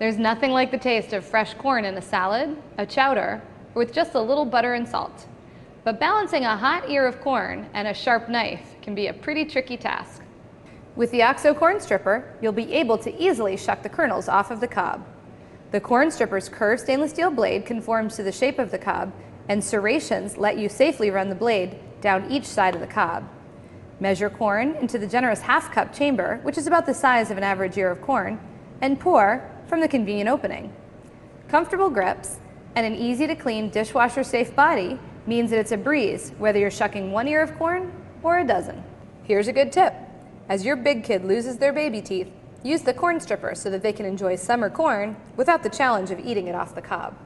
There's nothing like the taste of fresh corn in a salad, a chowder, or with just a little butter and salt. But balancing a hot ear of corn and a sharp knife can be a pretty tricky task. With the OXO corn stripper, you'll be able to easily shuck the kernels off of the cob. The corn stripper's curved stainless steel blade conforms to the shape of the cob, and serrations let you safely run the blade down each side of the cob. Measure corn into the generous half-cup chamber, which is about the size of an average ear of corn, and pour from the convenient opening. Comfortable grips and an easy-to-clean dishwasher-safe body means that it's a breeze whether you're shucking one ear of corn or a dozen. Here's a good tip. As your big kid loses their baby teeth, use the corn stripper so that they can enjoy summer corn without the challenge of eating it off the cob.